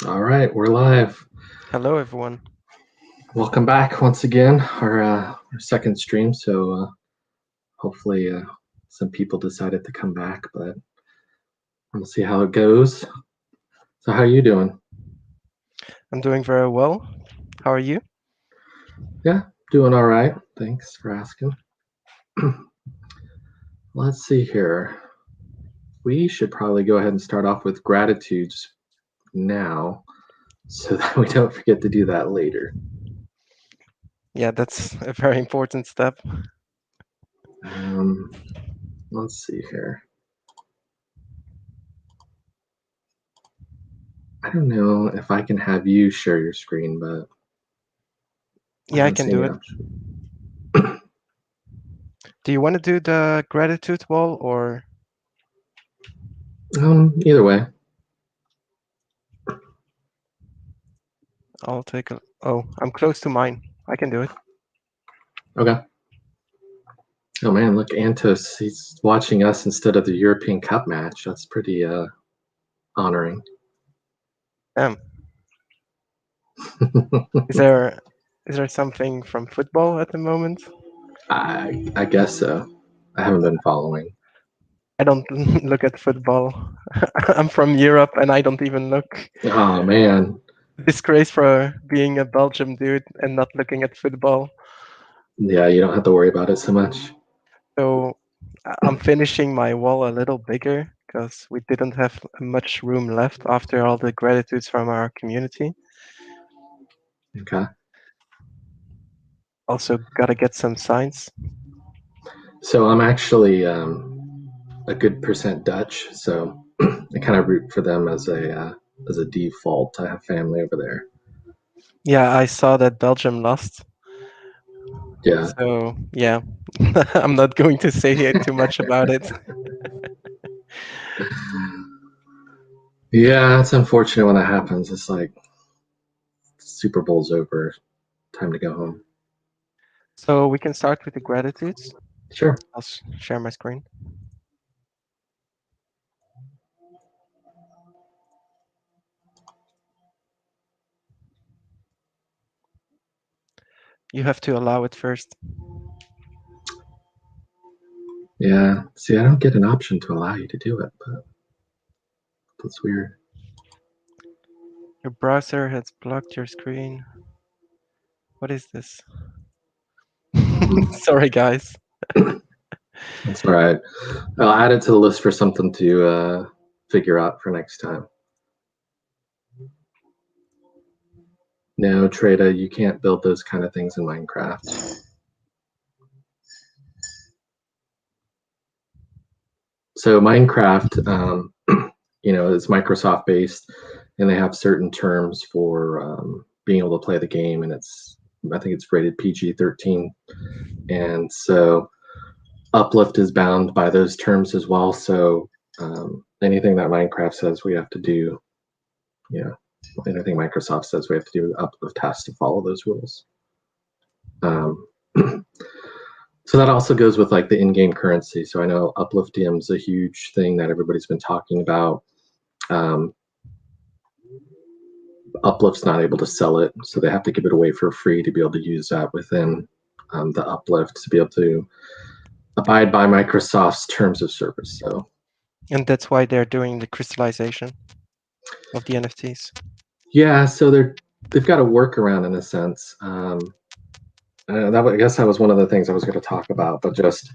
All right, we're live. Hello, everyone. Welcome back once again, our second stream. So hopefully some people decided to come back, but we'll see how it goes. So how are you doing? I'm doing very well. How are you? Yeah, doing all right. Thanks for asking. Let's see here. We should probably go ahead and start off with gratitudes now, so that we don't forget to do that later. Yeah, that's a very important step. Um, let's see here. I don't know if I can have you share your screen, but I Yeah, I don't can see do any it. option. Do you want to do the gratitude wall or Either way. I'll take a. Oh, I'm close to mine. I can do it. Okay. Oh man, look, Antos, he's watching us instead of the European Cup match. That's pretty honoring. Um, is there is there something from football at the moment? I guess so. I haven't been following. I don't look at football. I'm from Europe and I don't even look. Oh man. Disgrace for being a Belgium dude and not looking at football. Yeah, you don't have to worry about it so much. So I'm finishing my wall a little bigger because we didn't have much room left after all the gratitudes from our community. Okay. Also, gotta get some signs. So I'm actually a good percent Dutch, so I kind of root for them as a default. I have family over there. Yeah, I saw that Belgium lost. Yeah. So, yeah, I'm not going to say too much about it. Yeah, it's unfortunate when that happens. It's like Super Bowl's over. Time to go home. So, we can start with the gratitudes. Sure. I'll share my screen. You have to allow it first. Yeah. See, I don't get an option to allow you to do it, but that's weird. Your browser has blocked your screen. What is this? Sorry, guys. That's all right. I'll add it to the list for something to figure out for next time. No, Trada, you can't build those kind of things in Minecraft. So Minecraft, is Microsoft based, and they have certain terms for being able to play the game, and I think it's rated PG-13, and so Uplift is bound by those terms as well. So anything that Minecraft says we have to do, yeah, anything Microsoft says we have to do, Uplift has to follow those rules. Um, so that also goes with like the in-game currency. So I know Upliftium is a huge thing that everybody's been talking about. Um, Uplift's not able to sell it, so they have to give it away for free to be able to use that within the Uplift to be able to abide by Microsoft's terms of service. So And that's why they're doing the crystallization of the NFTs. yeah, so they've got a workaround in a sense. I guess that was one of the things I was going to talk about, but just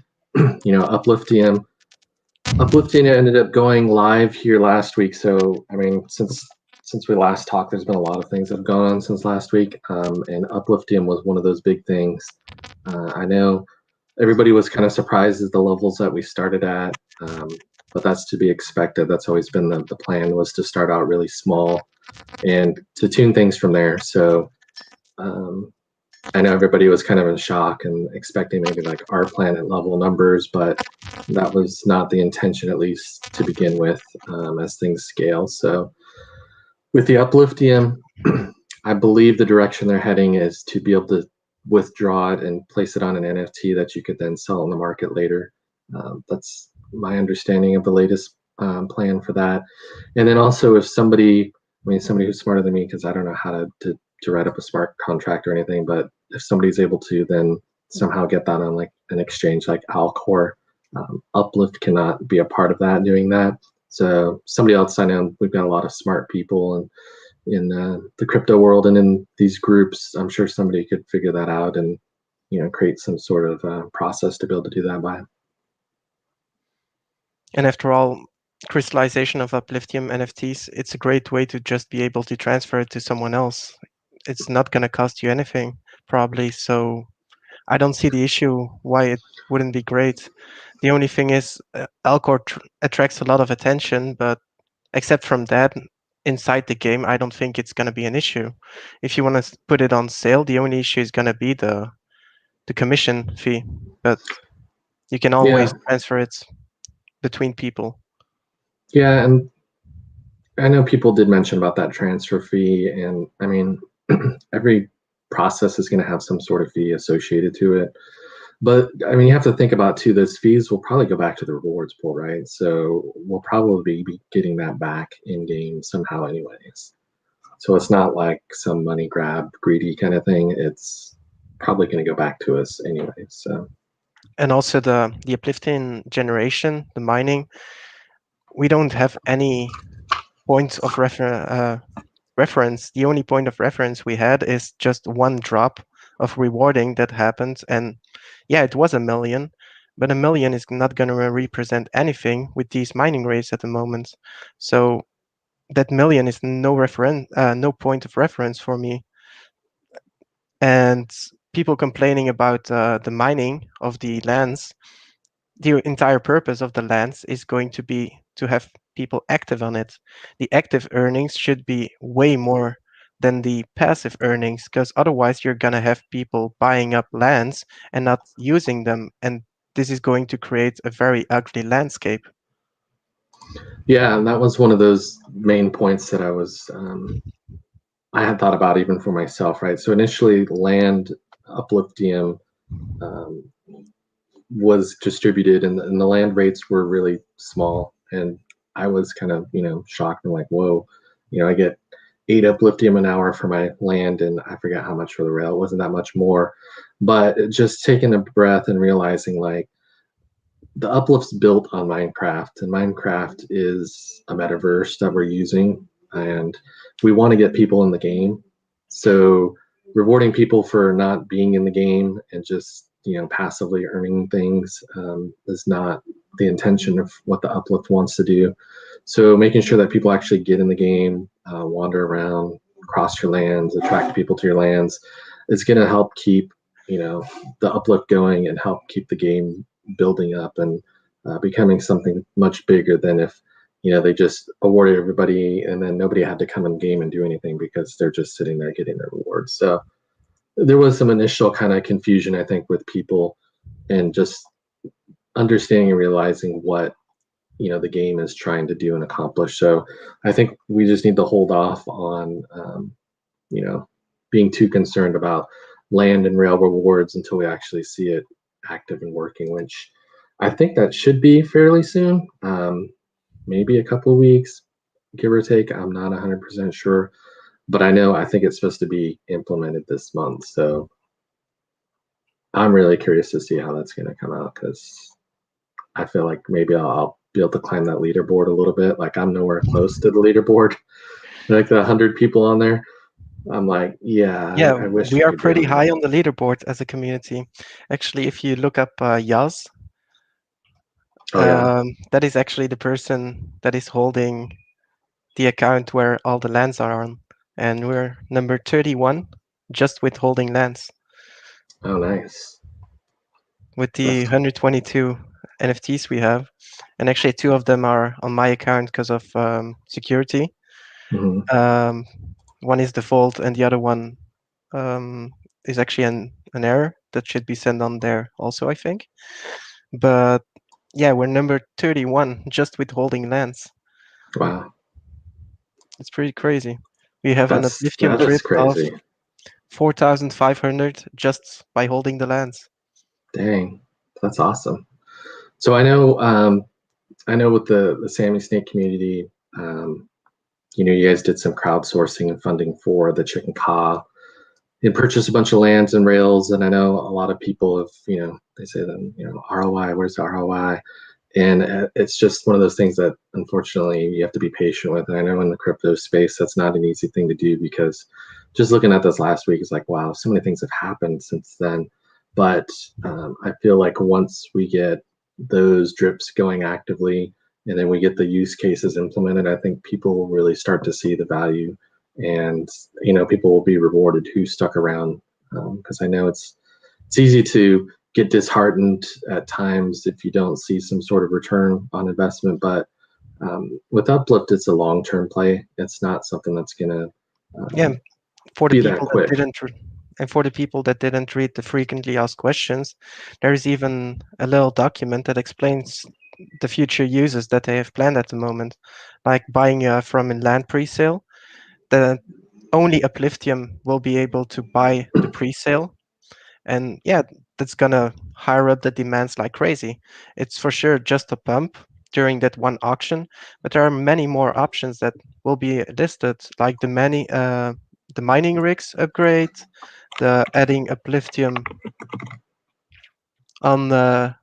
Uplifting ended up going live here last week. So I mean, since we last talked, there's been a lot of things that have gone on since last week, and Upliftium was one of those big things. I know everybody was kind of surprised at the levels that we started at, but that's to be expected. That's always been the plan, was to start out really small and to tune things from there. So um, I know everybody was kind of in shock and expecting maybe like our planet level numbers, but that was not the intention, at least to begin with, as things scale. So with the Upliftium, I believe the direction they're heading is to be able to withdraw it and place it on an NFT that you could then sell in the market later. That's my understanding of the latest plan for that. And then also, if somebody I mean, somebody who's smarter than me, because I don't know how to write up a smart contract or anything, but if somebody's able to then somehow get that on like an exchange like Alcor, Uplift cannot be a part of that doing that. So somebody else, I know we've got a lot of smart people and in the crypto world and in these groups. I'm sure somebody could figure that out and create some sort of process to be able to do that by. And after all, crystallization of Upliftium NFTs, it's a great way to just be able to transfer it to someone else. It's not going to cost you anything, probably. So I don't see the issue why it wouldn't be great. The only thing is, Alcor attracts a lot of attention, but except from that, inside the game, I don't think it's going to be an issue. If you want to put it on sale, the only issue is going to be the commission fee, but you can always Yeah, transfer it between people. yeah, and I know people did mention about that transfer fee, and I mean, every process is going to have some sort of fee associated to it. But I mean, you have to think about too, those fees will probably go back to the rewards pool, right? So we'll probably be getting that back in game somehow, anyways. So it's not like some money grab, greedy kind of thing. It's probably going to go back to us anyways. So And also the uplifting generation, the mining, we don't have any points of reference. The only point of reference we had is just one drop of rewarding that happened. And yeah, it was 1 million, but 1 million is not going to represent anything with these mining rates at the moment. So that million is no point of reference for me. And people complaining about the mining of the lands, the entire purpose of the lands is going to be to have people active on it. The active earnings should be way more than the passive earnings, because otherwise you're going to have people buying up lands and not using them. And this is going to create a very ugly landscape. yeah, and that was one of those main points that I had thought about even for myself, right? So initially, land upliftium um, was distributed, and the land rates were really small, and I was kind of shocked and like, whoa, I get 8 upliftium an hour for my land, and I forgot how much for the rail. It wasn't that much more, but just taking a breath and realizing like the uplift's built on Minecraft, and Minecraft is a metaverse that we're using, and we want to get people in the game. So rewarding people for not being in the game and just passively earning things is not the intention of what the uplift wants to do. So making sure that people actually get in the game, wander around, cross your lands, attract people to your lands, is going to help keep the uplift going and help keep the game building up and becoming something much bigger than if they just awarded everybody and then nobody had to come in game and do anything because they're just sitting there getting their rewards. So there was some initial kind of confusion, I think, with people and just understanding and realizing what the game is trying to do and accomplish. So I think we just need to hold off on being too concerned about land and rail rewards until we actually see it active and working, which I think that should be fairly soon. Maybe a couple of weeks, give or take. I'm not 100% sure, but I think it's supposed to be implemented this month. So I'm really curious to see how that's going to come out, because I feel like maybe I'll be able to climb that leaderboard a little bit. Like I'm nowhere close to the leaderboard, like the 100 people on there. I'm like, yeah, Yeah, I wish we I are could be pretty on there. high on the leaderboard as a community. Actually, if you look up Yaz, Oh yeah. that is actually the person that is holding the account where all the lands are on. And we're number 31 just with holding lands Oh nice. with the That's 122 NFTs we have. And actually, two of them are on my account because of security. mhm. Um, one is default, and the other one um, is actually an error that should be sent on there also, I think. But yeah, we're number 31 just with holding lands. Wow. It's pretty crazy. We have an Upliftium That is drip of crazy. 4,500 just by holding the lands. Dang, that's awesome. So I know with the Sammy Snake community, um, you guys did some crowdsourcing and funding for the Chicken Ka and purchased a bunch of lands and rails. And I know a lot of people have, they say that, ROI, where's the ROI? And it's just one of those things that unfortunately you have to be patient with. And I know in the crypto space, that's not an easy thing to do, because just looking at this last week is like, wow, so many things have happened since then. But I feel like once we get those drips going actively, and then we get the use cases implemented, I think people will really start to see the value, and people will be rewarded who stuck around, because I know it's easy to get disheartened at times if you don't see some sort of return on investment. But with Uplift, it's a long-term play. It's not something that's gonna Yeah, for the be that people that quick. didn't and for the people that didn't read the frequently asked questions, there is even a little document that explains the future uses that they have planned at the moment, like buying from a land pre-sale. The only Upliftium will be able to buy the pre-sale, and yeah, that's gonna hire up the demands like crazy. It's for sure just a pump during that one auction, but there are many more options that will be listed, like the mining rigs upgrade, the adding Upliftium on the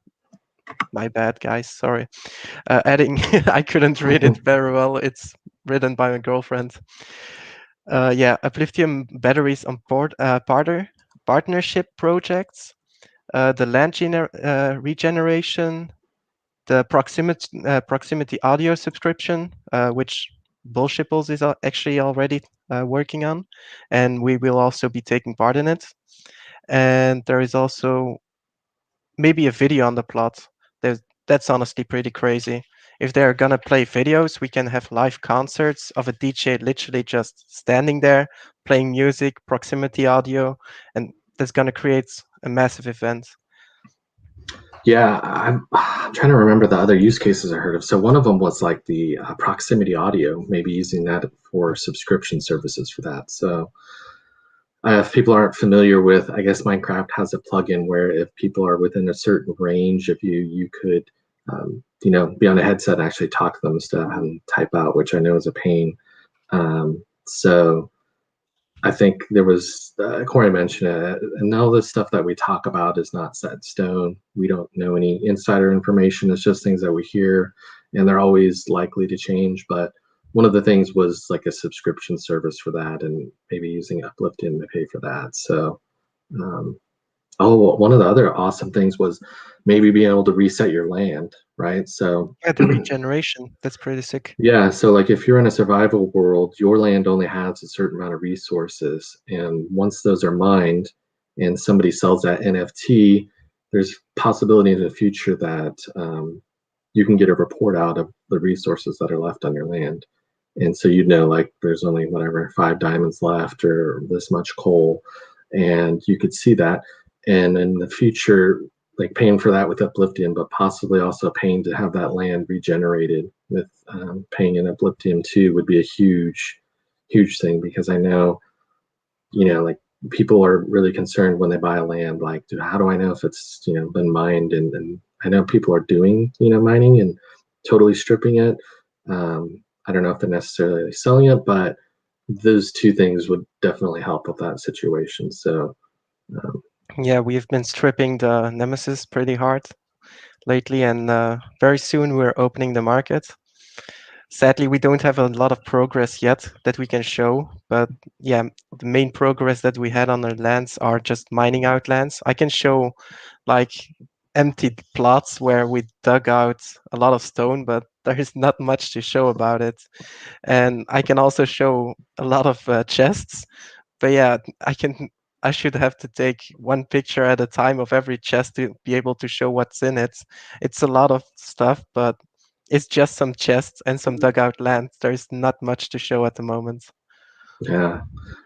my bad guys, sorry. Adding I couldn't read it very well. It's written by my girlfriend. Yeah, Upliftium batteries on partnership projects, the regeneration, the proximity audio subscription, which Bullshipples is actually already working on, and we will also be taking part in it. And there is also maybe a video on the plot. That's honestly pretty crazy. If they're gonna play videos, we can have live concerts of a DJ literally just standing there playing music, proximity audio, and that's gonna create a massive event. Yeah, I'm trying to remember the other use cases I heard of. So one of them was like the proximity audio, maybe using that for subscription services for that. So if people aren't familiar with, I guess Minecraft has a plugin where if people are within a certain range of you, you could, be on a headset and actually talk to them instead of having to type out, which I know is a pain. So I think there was, Corey mentioned it, and all this stuff that we talk about is not set in stone. We don't know any insider information. It's just things that we hear, and they're always likely to change. But one of the things was like a subscription service for that, and maybe using Uplifting to pay for that. So, um, one of the other awesome things was maybe being able to reset your land, right? So Yeah, the regeneration, that's pretty sick. yeah, so like if you're in a survival world, your land only has a certain amount of resources, and once those are mined and somebody sells that NFT, there's possibility in the future that you can get a report out of the resources that are left on your land. And so you'd know like there's only whatever 5 diamonds left or this much coal, and you could see that. And in the future, like paying for that with Upliftium, but possibly also paying to have that land regenerated with paying in Upliftium too would be a huge, huge thing, because I know, like people are really concerned when they buy a land, like, how do I know if it's, been mined? And I know people are doing, mining and totally stripping it. I don't know if they're necessarily selling it, but those two things would definitely help with that situation. So, um, Yeah, we've been stripping the Nemesis pretty hard lately, and very soon we're opening the market. Sadly, we don't have a lot of progress yet that we can show, but yeah, the main progress that we had on our lands are just mining out lands. I can show like empty plots where we dug out a lot of stone, but there is not much to show about it. And I can also show a lot of chests, but yeah, I should have to take one picture at a time of every chest to be able to show what's in it. It's a lot of stuff, but it's just some chests and some dugout land. There's not much to show at the moment. yeah,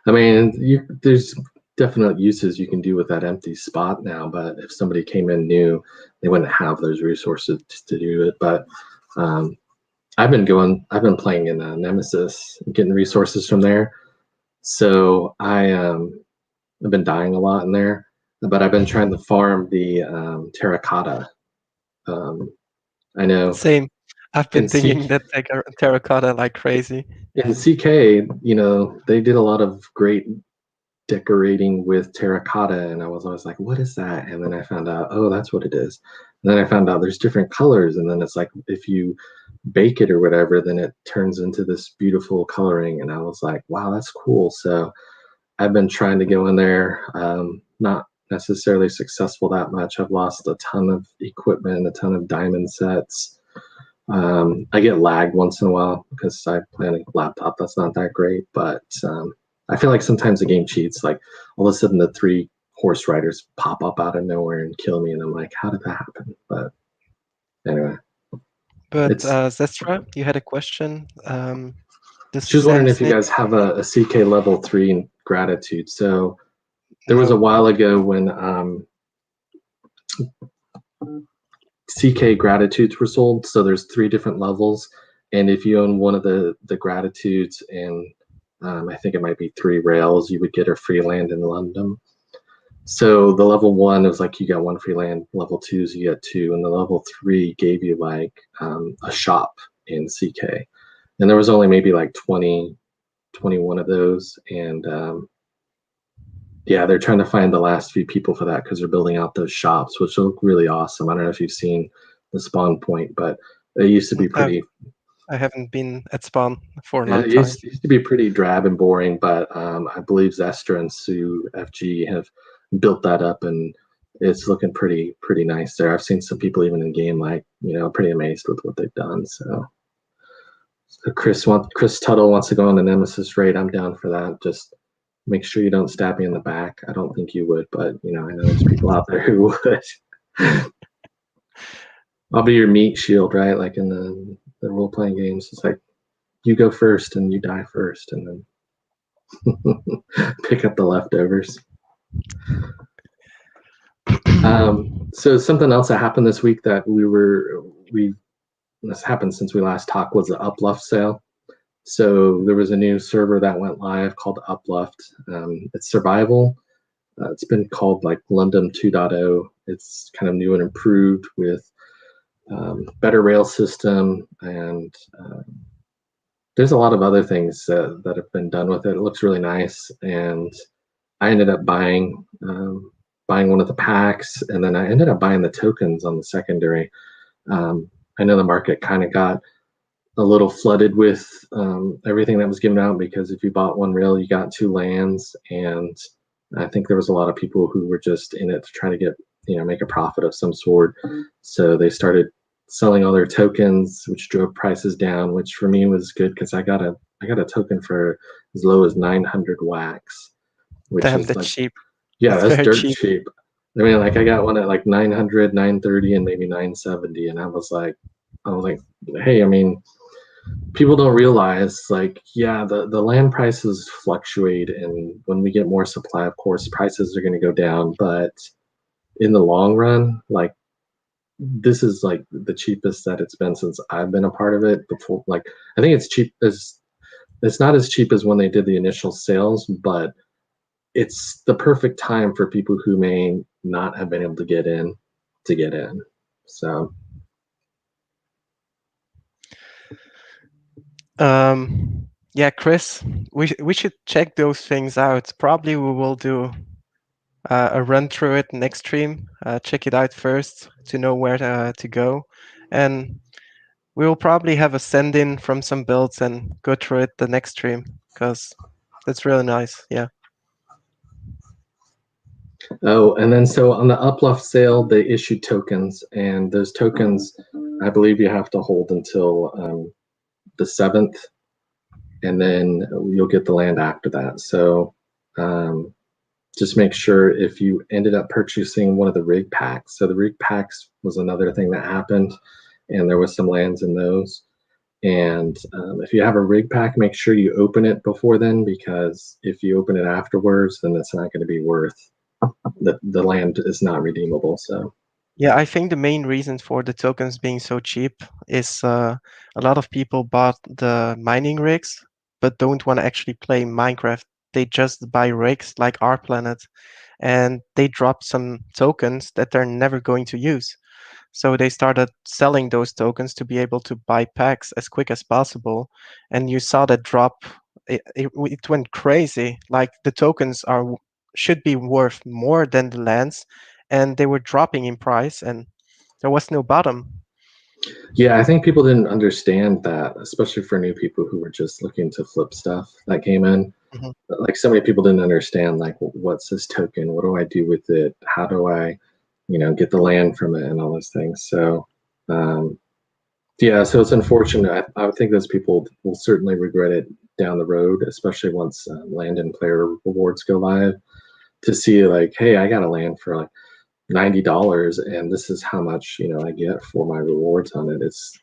I mean, there's definite uses you can do with that empty spot now, but if somebody came in new, they wouldn't have those resources to do it. But um, I've been playing in Nemesis, getting resources from there. So I've been dying a lot in there, but I've been trying to farm the terracotta. Um, I know. Same. I've been in C thinking that terracotta like crazy. in CK, they did a lot of great decorating with terracotta, and I was always like, what is that? And then I found out, oh, that's what it is. And then I found out there's different colors, and then it's like if you bake it or whatever, then it turns into this beautiful coloring. And I was like, wow, that's cool. So I've been trying to go in there, not necessarily successful that much. I've lost a ton of equipment, a ton of diamond sets. I get lagged once in a while because I play on a laptop that's not that great, but I feel like sometimes the game cheats. Like all of a sudden, the three horse riders pop up out of nowhere and kill me, and I'm like, how did that happen? But anyway, But it's. Zestra, you had a question. The She was wondering Sand if you Snake. guys have a CK level 3 in gratitude. So there was a No. while ago when CK gratitudes were sold. So there's 3 different levels, and if you own one of the gratitudes and I think it might be 3 rails, you would get a free land in London. So the level 1 was like you got 1 free land. Level 2 is you get 2, and the level 3 gave you like a shop in CK, and there was only maybe like 21 of those, and yeah, they're trying to find the last few people for that because they're building out those shops, which look really awesome. I don't know if you've seen the spawn point, but it used to be pretty. I haven't been at Spawn for a Yeah, long it time. used to be pretty drab and boring, but I believe Zestra and Sue FG have built that up, and it's looking pretty nice there. I've seen some people even in game like pretty amazed with what they've done. So Chris Tuttle wants to go on the Nemesis raid. I'm down for that. Just make sure you don't stab me in the back. I don't think you would, but I know there's people out there who would. I'll be your meat shield, right? Like in the role playing games, it's like you go first and you die first, and then pick up the leftovers. So something else that happened this week that this happened since we last talked was the Uplift sale. So there was a new server that went live called Uplift. It's survival. It's been called like London 2.0. It's kind of new and improved with better rail system, and there's a lot of other things that have been done with it. It looks really nice, and I ended up buying one of the packs, and then I ended up buying the tokens on the secondary. I know the market kind of got a little flooded with everything that was given out because if you bought 1 rail, you got 2 lands, and I think there was a lot of people who were just in it to try to get make a profit of some sort. So they started selling all their tokens, which drove prices down, which for me was good because I got a token for as low as 900 wax, which Damn, is that's like, cheap. yeah, That's that's very dirt cheap. cheap. I mean, like I got one at like 900, 930, and maybe 970, and I was like, hey, I mean, people don't realize like, yeah, the land prices fluctuate, and when we get more supply, of course, prices are going to go down, but in the long run, like this is like the cheapest that it's been since I've been a part of it before. Like I think it's not as cheap as when they did the initial sales, but it's the perfect time for people who may not have been able to get in to get in. So Yeah, Chris, we should check those things out. Probably we will do a run through it next stream. Check it out first to know where to go, and we will probably have a send in from some builds and go through it the next stream because that's really nice. Yeah. oh, and then so on the Uplift sale, they issued tokens, and those tokens, I believe you have to hold until the 7th, and then you'll get the land after that. So just make sure if you ended up purchasing one of the rig packs. So the rig packs was another thing that happened, and there was some lands in those. And if you have a rig pack, make sure you open it before then, because if you open it afterwards, then it's not going to be worth the land is not redeemable. So Yeah, I think the main reason for the tokens being so cheap is a lot of people bought the mining rigs but don't want to actually play Minecraft. They just buy rigs like our planet and they drop some tokens that they're never going to use. So they started selling those tokens to be able to buy packs as quick as possible. And you saw that drop. It went crazy. Like the tokens should be worth more than the lands, and they were dropping in price, and there was no bottom. Yeah, I think people didn't understand that, especially for new people who were just looking to flip stuff that came in. Mhm. Like so many people didn't understand, like, what's this token? What do I do with it? How do I, get the land from it and all those things? So, um, yeah, so it's unfortunate. I would think those people will certainly regret it down the road, especially once land and player rewards go live, to see like, hey, I got a land for like $90, and this is how much I get for my rewards on it. It's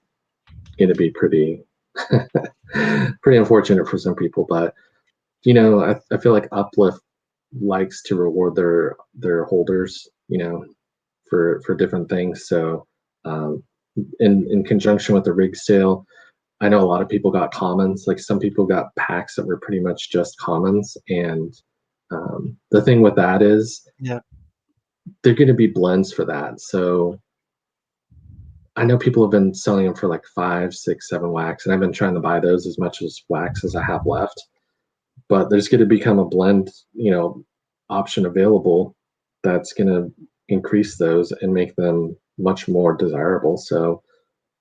going to be pretty pretty unfortunate for some people, but I feel like Uplift likes to reward their holders, for different things. So, in conjunction with the rig sale, I know a lot of people got commons. Like some people got packs that were pretty much just commons, and the thing with that is Yeah. they're going to be blends for that. So I know people have been selling them for like 5, 6, 7 wax, and I've been trying to buy those as much as wax as I have left. But there's going to become a blend, option available that's going to increase those and make them much more desirable. So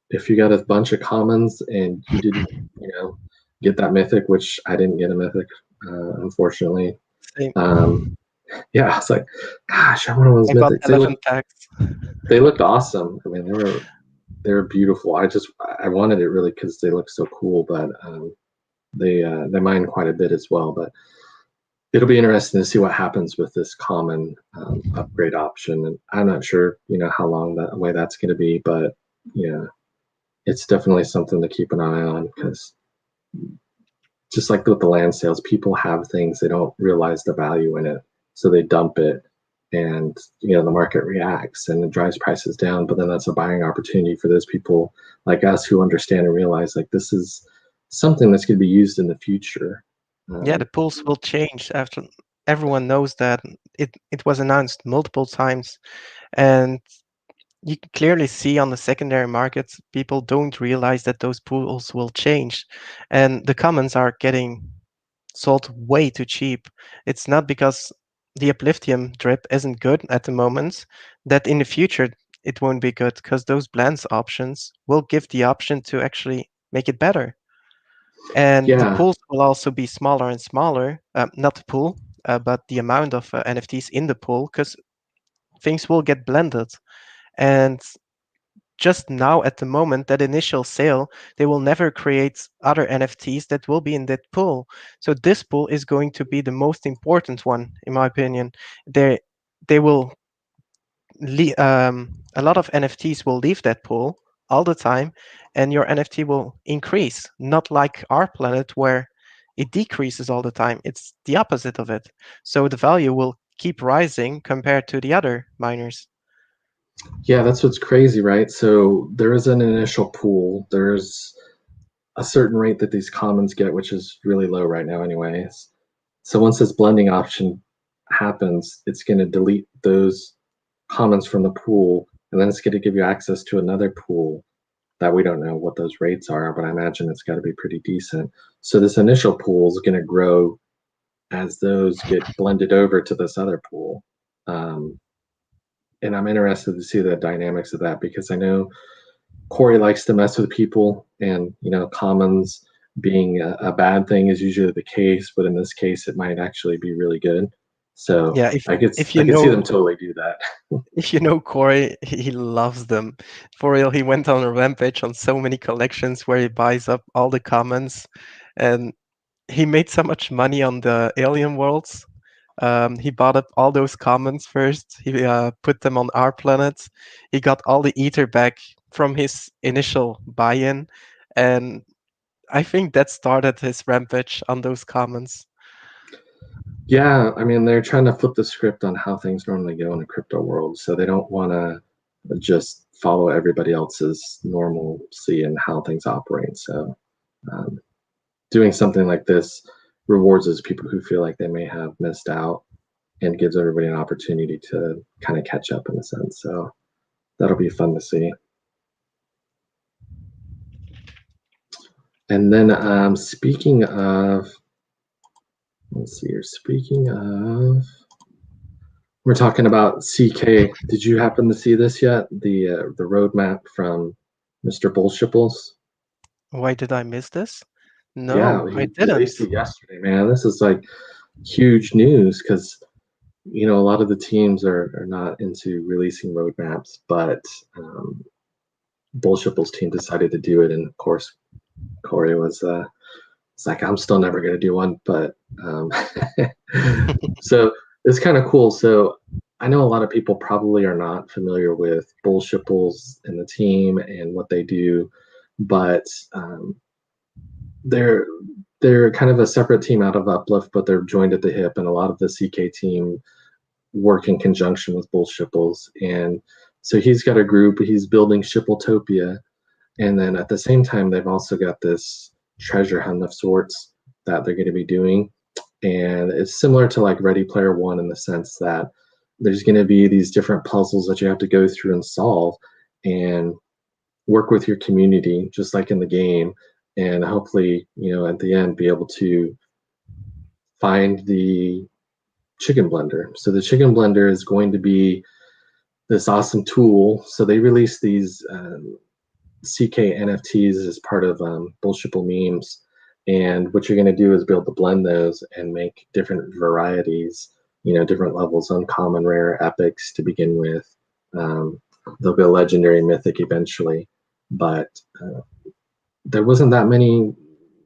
if you got a bunch of commons and you didn't, get that mythic, which I didn't get a mythic, unfortunately. Same. Yeah, it's like, gosh, I want one of those I bought mythics. 11 packs. They looked awesome. I mean, they were beautiful. I wanted it really because they look so cool, but they mine quite a bit as well. But it'll be interesting to see what happens with this common upgrade option, and I'm not sure how long that way that's going to be, but yeah, it's definitely something to keep an eye on, because just like with the land sales, people have things, they don't realize the value in it, so they dump it, and the market reacts and it drives prices down. But then that's a buying opportunity for those people like us who understand and realize like this is something that's going to be used in the future. Yeah, the um, pools will change after everyone knows that. It was announced multiple times, and you can clearly see on the secondary markets, people don't realize that those pools will change, and the commons are getting sold way too cheap. It's not because the Upliftium drip isn't good at the moment that in the future it won't be good, because those blends options will give the option to actually make it better. And the yeah. pools will also be smaller and smaller. Not the pool, but the amount of NFTs in the pool, because things will get blended. And just now, at the moment, that initial sale, they will never create other NFTs that will be in that pool. So this pool is going to be the most important one, in my opinion. They will a lot of NFTs will leave that pool all the time, and your NFT will increase, not like our planet where it decreases all the time. It's the opposite of it. So the value will keep rising compared to the other miners. Yeah, that's what's crazy, right? So there is an initial pool. There's a certain rate that these commons get, which is really low right now, anyways. So once this blending option happens, it's going to delete those commons from the pool, and then it's going to give you access to another pool that we don't know what those rates are, but I imagine it's got to be pretty decent. So this initial pool is going to grow as those get blended over to this other pool. Um, and I'm interested to see the dynamics of that, because I know Corey likes to mess with people, and commons being a bad thing is usually the case, but in this case, it might actually be really good. So Yeah, if I you could see know them totally do that. if you know Corey, he loves them. For real, he went on a rampage on so many collections where he buys up all the commons, and he made so much money on the alien worlds. He bought up all those commons first. He put them on our planet. He got all the ether back from his initial buy-in, and I think that started his rampage on those commons. Yeah, I mean, they're trying to flip the script on how things normally go in the crypto world, so they don't want to just follow everybody else's normalcy and how things operate. So, um, doing something like this rewards those people who feel like they may have missed out, and gives everybody an opportunity to kind of catch up in a sense. So that'll be fun to see. And then speaking of, let's see here. Speaking of, we're talking about CK. Did you happen to see this yet? The roadmap from Mr. Bullshipples? Why did I miss this? Yeah, No, I he didn't. released it yesterday, man. This is like huge news because a lot of the teams are not into releasing roadmaps, but Bullshipple's team decided to do it, and of course, Corey was it's like I'm still never gonna do one, but so it's kind of cool. So I know a lot of people probably are not familiar with Bullshipples and the team and what they do, but they're they're kind of a separate team out of Uplift, but they're joined at the hip, and a lot of the CK team work in conjunction with Bullshipples. And so he's got a group, he's building Shippletopia, and then at the same time, they've also got this treasure hunt of sorts that they're going to be doing. And it's similar to like Ready Player One in the sense that there's going to be these different puzzles that you have to go through and solve and work with your community, just like in the game. And hopefully, at the end, be able to find the chicken blender. So the chicken blender is going to be this awesome tool. So they release these CK NFTs as part of Bullshipple memes. And what you're going to do is be able to blend those and make different varieties, different levels, uncommon, rare, epics to begin with. There'll be a legendary mythic eventually, but there wasn't that many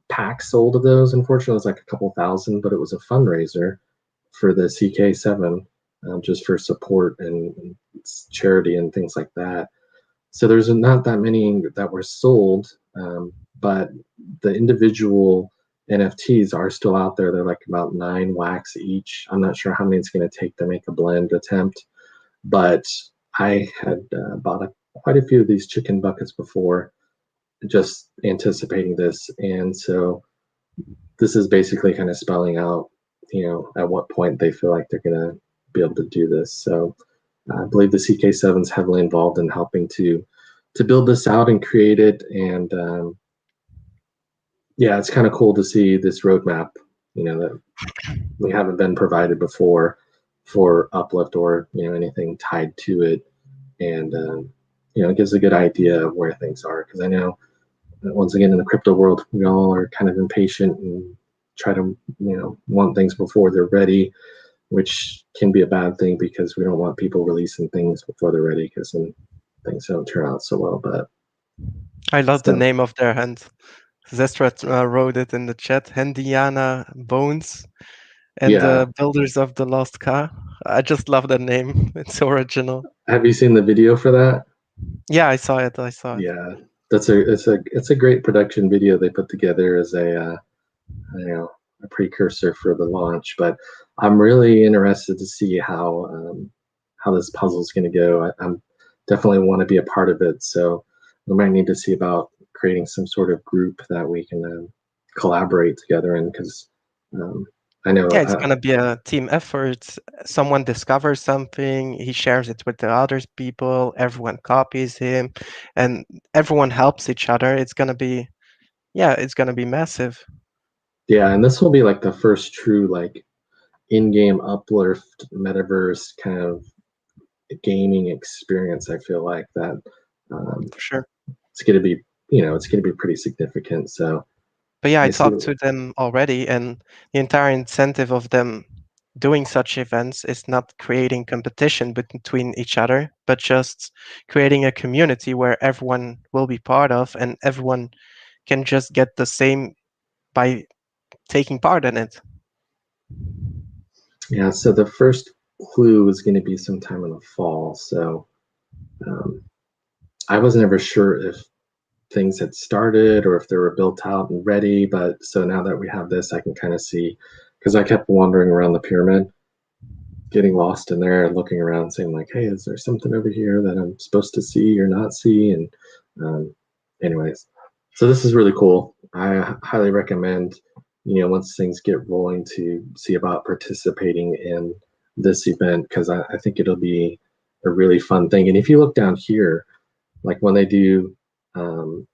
packs sold of those. Unfortunately, it was like a couple thousand, but it was a fundraiser for the CK7, just for support and charity and things like that. So there's not that many that were sold, but the individual NFTs are still out there. They're like about 9 wax each. I'm not sure how many it's going to take to make a blend attempt, but I had bought quite a few of these chicken buckets before, just anticipating this. And so this is basically kind of spelling out, at what point they feel like they're going to be able to do this. So I believe the CK7 is heavily involved in helping to build this out and create it. And yeah, it's kind of cool to see this roadmap, that we haven't been provided before for Uplift or anything tied to it. And it gives a good idea of where things are, because I know that once again in the crypto world we all are kind of impatient and try to want things before they're ready, which can be a bad thing because we don't want people releasing things before they're ready, because then things don't turn out so well. But I love the so, name of their hand. Zestra wrote it in the chat. Hendiana Bones and yeah, the Builders of the Lost Car. I just love that name. It's original. have you seen the video for that? Yeah, I saw it. I saw it. Yeah, it's a great production video they put together as a a precursor for the launch. But I'm really interested to see how this puzzle is going to go. I'm definitely want to be a part of it. So we might need to see about creating some sort of group that we can collaborate together in, because I know. Yeah, it's gonna be a team effort. Someone discovers something, he shares it with the other people, everyone copies him, and everyone helps each other. It's gonna be, yeah, it's gonna be massive. Yeah, and this will be like the first true like in-game uplift metaverse kind of gaming experience. I feel like that For sure. it's going to be it's going to be pretty significant. So But yeah, I I see. talked to them already, and the entire incentive of them doing such events is not creating competition between each other, but just creating a community where everyone will be part of and everyone can just get the same by taking part in it. Yeah, so the first clue is going to be sometime in the fall. So um, I was never sure if things had started or if they were built out and ready. But so now that we have this, I can kind of see, because I kept wandering around the pyramid, getting lost in there and looking around, saying like, "Hey, is there something over here that I'm supposed to see or not see?" And anyways, so this is really cool. I highly recommend, once things get rolling, to see about participating in this event, because I think it'll be a really fun thing. And if you look down here, like when they do, um,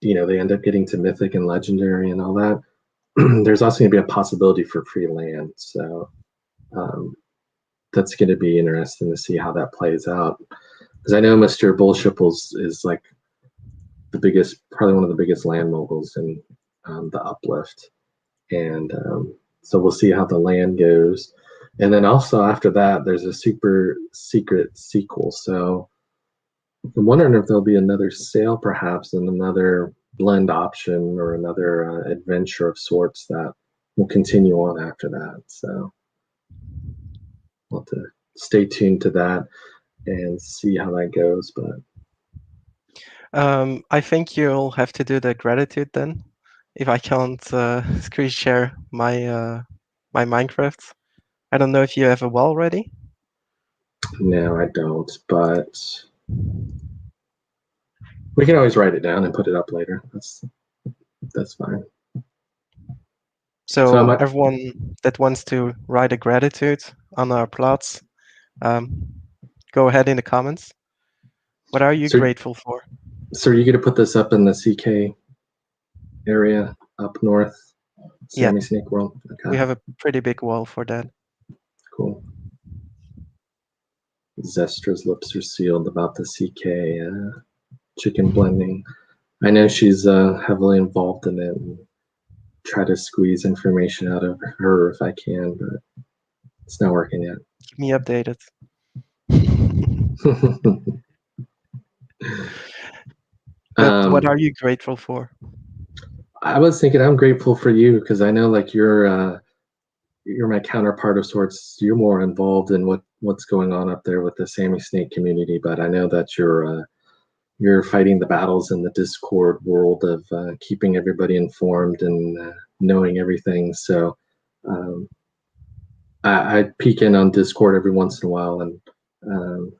they end up getting to mythic and legendary and all that. There's also going to be a possibility for free land. So um, that's going to be interesting to see how that plays out. Because I know Mr. Bullshipples is like probably one of the biggest land moguls in the Uplift. And so we'll see how the land goes. And then also after that, there's a super secret sequel. So I'm wondering if there'll be another sale, perhaps, and another blend option or another adventure of sorts that will continue on after that. So we'll have to stay tuned to that and see how that goes. But I think you'll have to do the gratitude then, if I can't screen share my Minecraft. I don't know if you have a wall ready. no, I don't. But we can always write it down and put it up later. That's fine. So I So might. everyone that wants to write a gratitude on our plots, go ahead in the comments. What are you So, grateful for? so are you going to put this up in the CK area up north, Yeah, Sammy Snake World? we Okay, have a pretty big wall for that. cool. Zestra's lips are sealed about the CK chicken blending. I know she's heavily involved in it and try to squeeze information out of her if I can, but it's not working yet. Keep me updated. But what are you grateful for? I was thinking I'm grateful for you because I know like you're my counterpart of sorts. You're more involved in what's going on up there with the Sammy Snake community, but I know that you're fighting the battles in the Discord world of keeping everybody informed and knowing everything. So um, I peek in on Discord every once in a while, and um,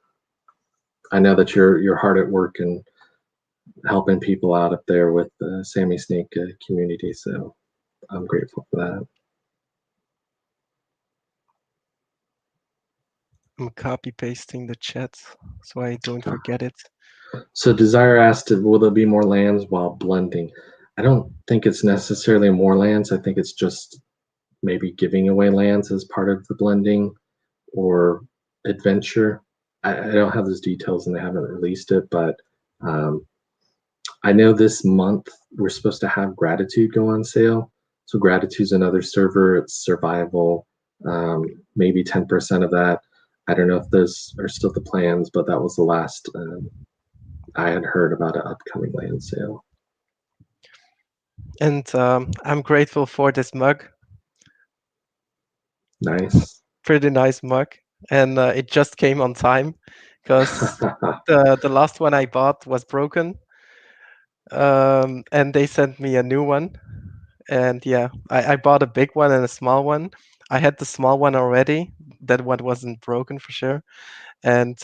I know that you're hard at work and helping people out up there with the Sammy Snake community. So I'm grateful for that. I'm copy pasting the chat so I don't forget it. So Desire asked, will there be more lands while blending? I don't think it's necessarily more lands. I think it's just maybe giving away lands as part of the blending or adventure. I don't have those details and they haven't released it, but um, I know this month we're supposed to have Gratitude go on sale. So Gratitude's another server. It's survival, maybe 10% of that. I don't know if those are still the plans, but that was the last I had heard about an upcoming land sale. And I'm grateful for this mug. Nice. Pretty nice mug. And it just came on time because the last one I bought was broken. And they sent me a new one. And yeah, I bought a big one and a small one. I had the small one already. That one wasn't broken for sure. And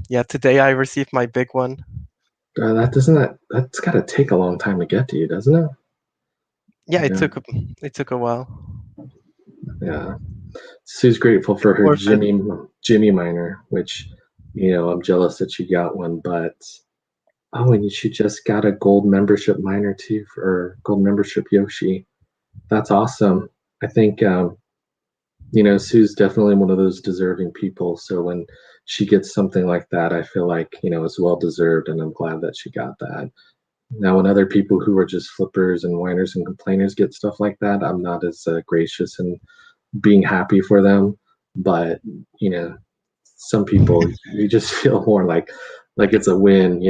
yeah, today I received my big one. That's got to take a long time to get to you, doesn't it? Yeah, Yeah. it took a while. Yeah. Sue's grateful for her Worth it. Jimmy miner, which I'm jealous that she got one, but oh, and she just got a gold membership miner too for gold membership Yoshi. That's awesome. I think Sue's definitely one of those deserving people. So when she gets something like that, I feel like it's well deserved, and I'm glad that she got that. Now, when other people who are just flippers and whiners and complainers get stuff like that, I'm not as gracious and being happy for them. But some people you just feel more like it's a win.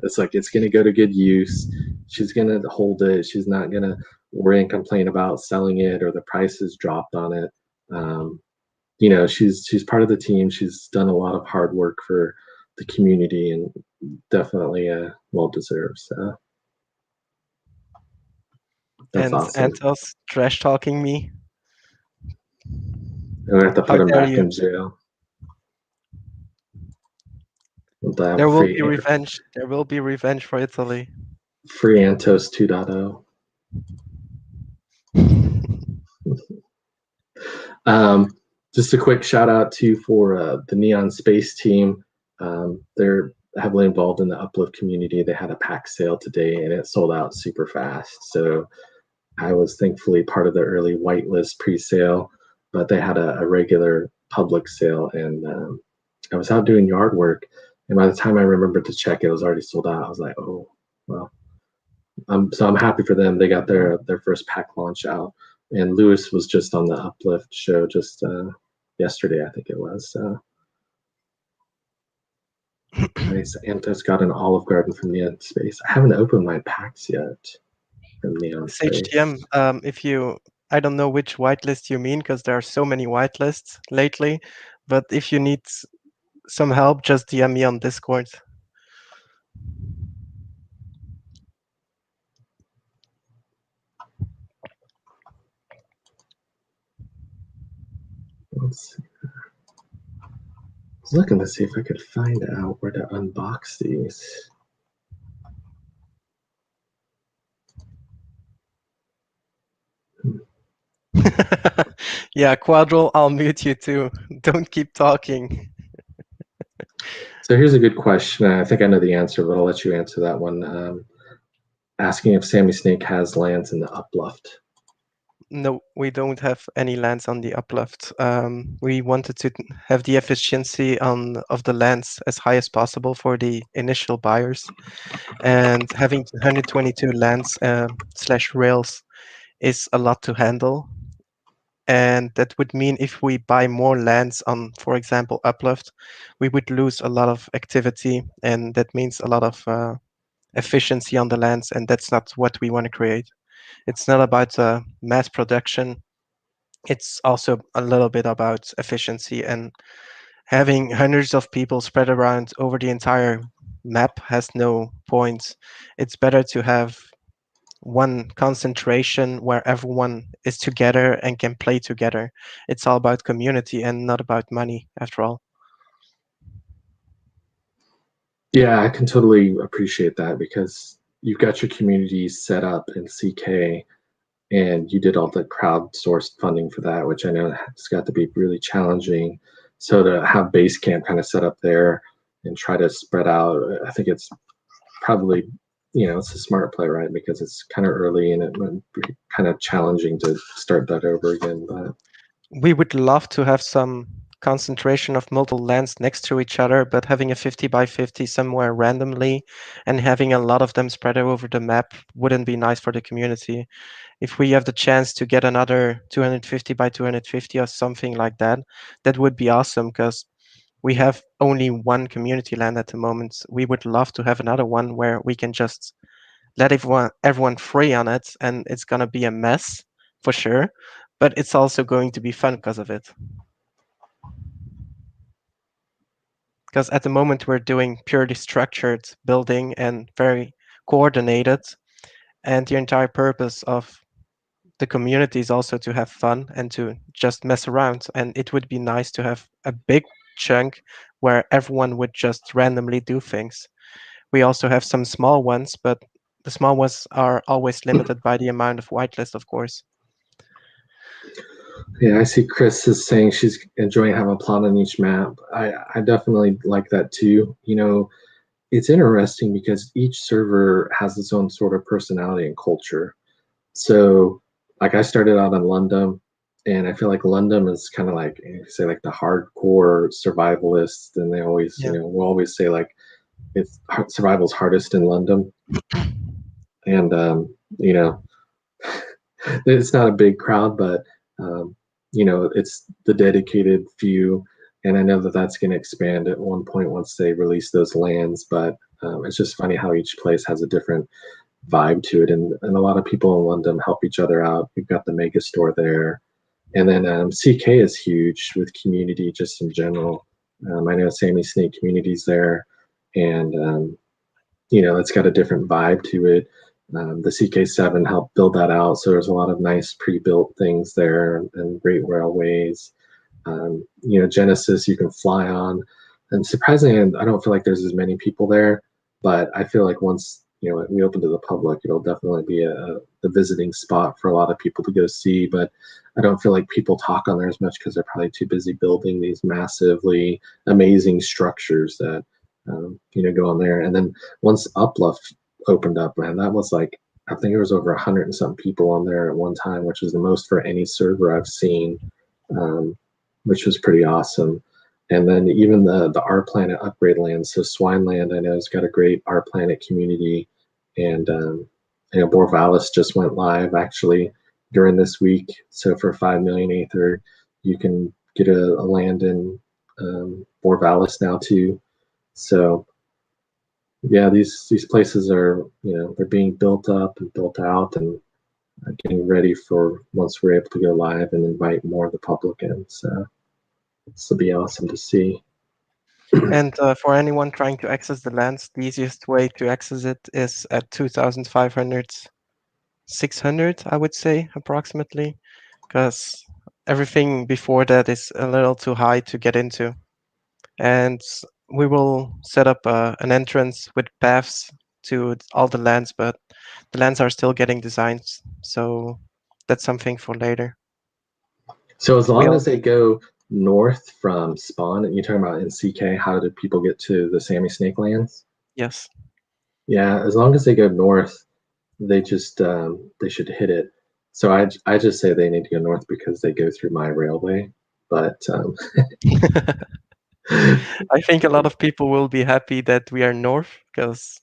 It's like it's gonna go to good use. She's gonna hold it. She's not gonna worry and complain about selling it or the prices dropped on it. Um, she's part of the team. She's done a lot of hard work for the community and definitely well deserved. So that's And awesome. Antos trash talking me. And we have to How put him dare back you? in jail. We'll have There will be revenge. There will be revenge for Italy. free Antos 2.0. Just a quick shout out to for the Neon Space team. They're heavily involved in the Uplift community. They had a pack sale today, and it sold out super fast. So I was thankfully part of the early whitelist pre-sale, but they had a regular public sale, and I was out doing yard work, and by the time I remembered to check, it was already sold out. I was like, oh well. So I'm happy for them. They got their first pack launch out, and Lewis was just on the Uplift show just yesterday, I think it was. Nice. Anto's got an Olive Garden from Neon Space. I haven't opened my packs yet from Neon It's Space. HTM. If you, I don't know which whitelist you mean because there are so many whitelists lately. But if you need some help, just DM me on Discord. Let's see. I was looking to see if I could find out where to unbox these. Yeah, Quadril, I'll mute you too. Don't keep talking. So here's a good question. I think I know the answer, but I'll let you answer that one. Asking if Sammy Snake has lands in the Uplift. No, we don't have any lands on the Uplift. We wanted to have the efficiency of the lands as high as possible for the initial buyers, and having 122 lands slash rails is a lot to handle. And that would mean if we buy more lands on, for example, Uplift, we would lose a lot of activity, and that means a lot of efficiency on the lands, and that's not what we want to create. It's not about mass production. It's also a little bit about efficiency, and having hundreds of people spread around over the entire map has no point. It's better to have one concentration where everyone is together and can play together. It's all about community and not about money, after all. Yeah, I can totally appreciate that because you've got your community set up in CK, and you did all the crowdsourced funding for that, which I know has got to be really challenging. So to have Basecamp kind of set up there and try to spread out, I think it's probably, it's a smart play, right? Because it's kind of early and it might be kind of challenging to start that over again. But We would love to have some concentration of multiple lands next to each other, but having a 50 by 50 somewhere randomly and having a lot of them spread over the map wouldn't be nice for the community. If we have the chance to get another 250 by 250 or something like that, that would be awesome because we have only one community land at the moment. We would love to have another one where we can just let everyone free on it, and it's going to be a mess for sure, but it's also going to be fun because of it. Because at the moment we're doing purely structured building and very coordinated, and the entire purpose of the community is also to have fun and to just mess around. And it would be nice to have a big chunk where everyone would just randomly do things. We also have some small ones, but the small ones are always limited by the amount of whitelist, of course. yeah, I see Chris is saying she's enjoying having a plot on each map. I definitely like that too. It's interesting because each server has its own sort of personality and culture. So, like, I started out in London, and I feel like London is kind of like, say, like the hardcore survivalist, and they always, Yeah. we'll always say like it's survival's hardest in London, and it's not a big crowd, but it's the dedicated few, and I know that that's going to expand at one point once they release those lands. But it's just funny how each place has a different vibe to it, and a lot of people in London help each other out. We've got the mega store there, and then CK is huge with community just in general. I know Sammy Snake community's there, and it's got a different vibe to it. The CK7 helped build that out, so there's a lot of nice pre-built things there and great railways. Genesis you can fly on, and surprisingly, I don't feel like there's as many people there, but I feel like once we open to the public, it'll definitely be the visiting spot for a lot of people to go see. But I don't feel like people talk on there as much because they're probably too busy building these massively amazing structures that go on there. And then once Uplift opened up, man, that was like, I think it was over 100 and some people on there at one time, which is the most for any server I've seen, which was pretty awesome. And then even the Our Planet upgrade lands, so Swineland, I know, has got a great Our Planet community, and Borvalis just went live actually during this week. So for 5 million Aether, you can get a land in Borvalis now too. So yeah, these places are, they're being built up and built out and getting ready for once we're able to go live and invite more of the public in. So this will be awesome to see. And for anyone trying to access the lands, the easiest way to access it is at 2,500, 600, I would say, approximately, because everything before that is a little too high to get into. And we will set up an entrance with paths to all the lands, but the lands are still getting designed, so that's something for later. So as long as they go north from spawn, and you're talking about in CK, how do people get to the Sammy Snake lands? Yes. Yeah, as long as they go north, they just they should hit it. So I just say they need to go north because they go through my railway. But I think a lot of people will be happy that we are north because,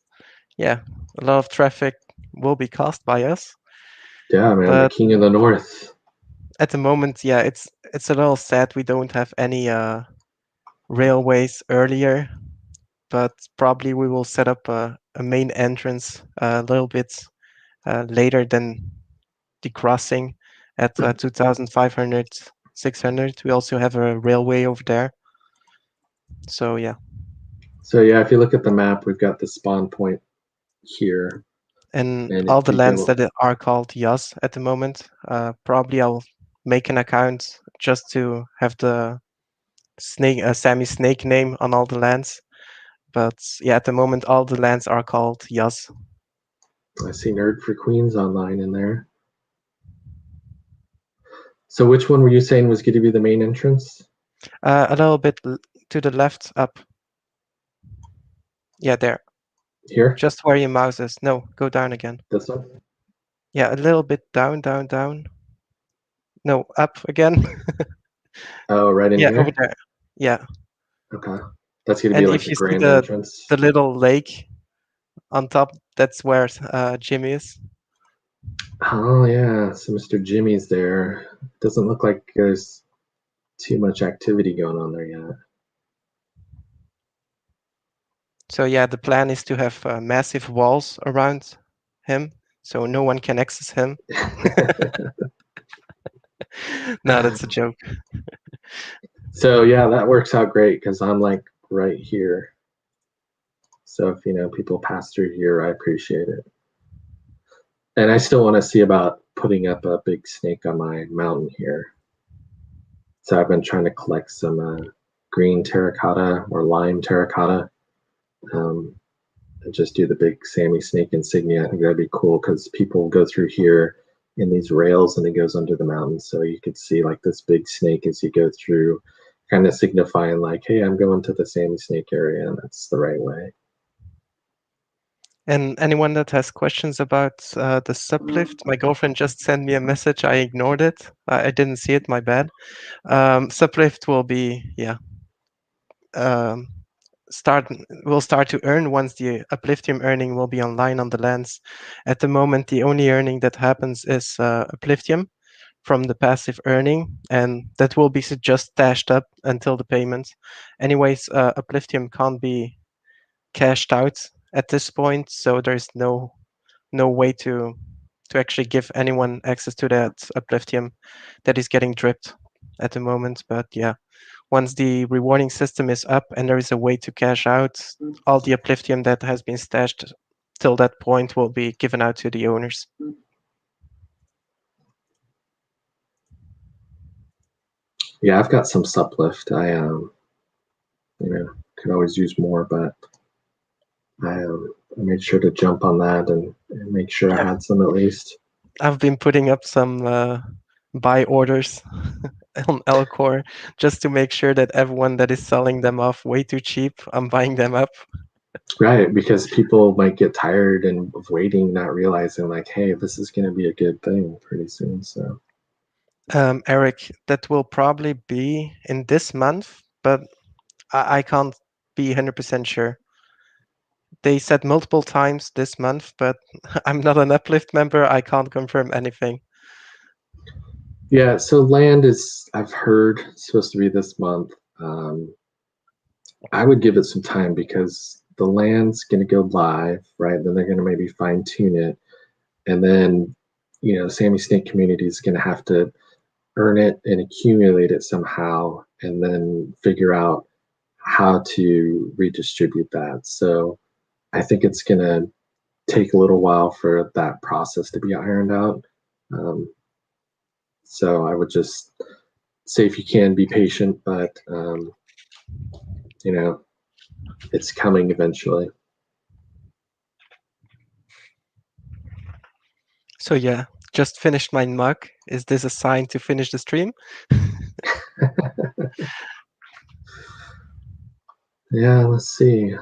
yeah, a lot of traffic will be caused by us. yeah, man, the But king of the north. at the moment, yeah, it's a little sad we don't have any railways earlier. But probably we will set up a main entrance a little bit later than the crossing at 2,500, 600. We also have a railway over there. So yeah. So yeah, if you look at the map, we've got the spawn point here. And all if the you lands go, that are called Yas at the moment, probably I'll make an account just to have the Sammy Snake name on all the lands. But yeah, at the moment, all the lands are called Yas. I see Nerd4Queens online in there. So which one were you saying was going to be the main entrance? A little bit to the left up. Yeah, there. Here? Just where your mouse is. No, go down again. This one? Yeah, a little bit down, down, down. No, up again. Oh, right in Yeah, over here? there. Yeah. Okay. That's going to be And like if the you see grand entrance. the little lake on top, that's where Jimmy is. Oh, yeah. So Mr. Jimmy's there. Doesn't look like there's too much activity going on there yet. So yeah, the plan is to have massive walls around him, so no one can access him. No, that's a joke. So yeah, that works out great because I'm like right here. So if people pass through here, I appreciate it. And I still want to see about putting up a big snake on my mountain here. So I've been trying to collect some green terracotta or lime terracotta, and just do the big Sammy Snake insignia. I think that'd be cool because people go through here in these rails and it goes under the mountain. So you could see like this big snake as you go through, kind of signifying like, hey, I'm going to the Sammy Snake area and that's the right way. And anyone that has questions about the sublift, my girlfriend just sent me a message. I ignored it. I didn't see it. My bad. Sublift will be, yeah, um, will start to earn once the Upliftium earning will be online on the lands. At the moment, the only earning that happens is Upliftium from the passive earning, and that will be just stashed up until the payment. Anyways, Upliftium can't be cashed out at this point, so there's no way to actually give anyone access to that Upliftium that is getting dripped at the moment. But yeah, once the rewarding system is up and there is a way to cash out, all the Upliftium that has been stashed till that point will be given out to the owners. Yeah, I've got some sublift. I could always use more, but I made sure to jump on that and make sure I Yeah, had some at least. I've been putting up some buy orders on Elcor just to make sure that everyone that is selling them off way too cheap, I'm buying them up. Right, because people might get tired and of waiting, not realizing like, hey, this is going to be a good thing pretty soon. So Eric, that will probably be in this month, but I can't be 100% sure. They said multiple times this month, but I'm not an Uplift member. I can't confirm anything. yeah, so land is, I've heard, supposed to be this month. I would give it some time because the land's going to go live, right? Then they're going to maybe fine tune it, and then Sammy Snake community is going to have to earn it and accumulate it somehow, and then figure out how to redistribute that. So I think it's going to take a little while for that process to be ironed out. Um, so I would just say, if you can, be patient, but you know, it's coming eventually. So yeah, just finished my mug. Is this a sign to finish the stream? Yeah, let's see.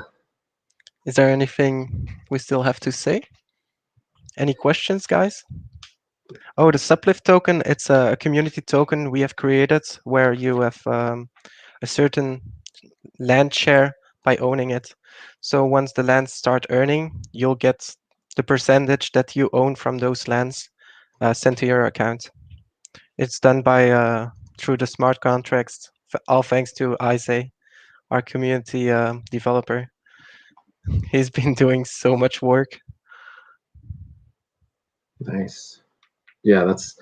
Is there anything we still have to say? Any questions, guys? Oh, the Suplift token, it's a community token we have created where you have a certain land share by owning it. So once the lands start earning, you'll get the percentage that you own from those lands sent to your account. It's done by through the smart contracts, all thanks to Isay, our community developer. He's been doing so much work. Nice. Yeah, that's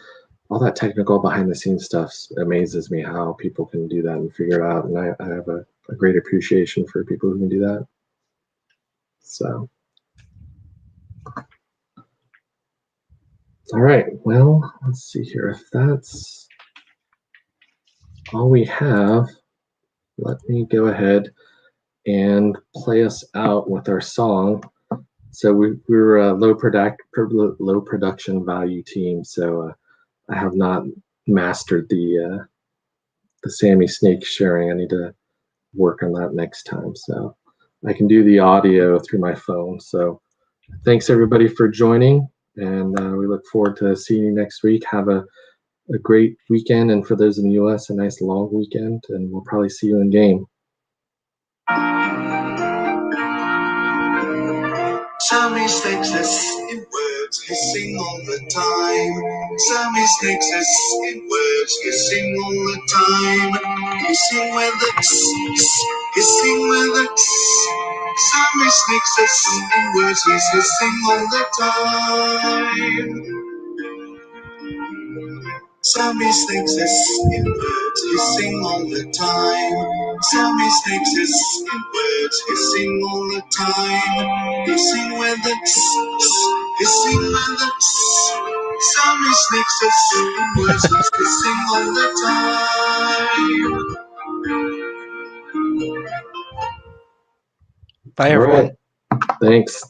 all that technical behind the scenes stuff amazes me how people can do that and figure it out. And I have a great appreciation for people who can do that. So, all right. Well, let's see here. If that's all we have, let me go ahead and play us out with our song. So we're a low production value team. So I have not mastered the Sammy Snake sharing. I need to work on that next time. So I can do the audio through my phone. So thanks everybody for joining, and we look forward to seeing you next week. Have a great weekend, and for those in the US, a nice long weekend, and we'll probably see you in game. Sammy Snakes us in words, hissing all the time. Sammy Snakes us in words, hissing all the time. Hissing with the tss, hissing with the tss. Sammy Snakes us in words, he's hissing all the time. Sammy Snakes us in words, hissing all the time. Sammy Snakes us in words, hissing all the time. Hissing with the tss, hissing with the tss. Sammy Snakes us in words, he's hissing all the time. Bye, All everyone. right. Thanks.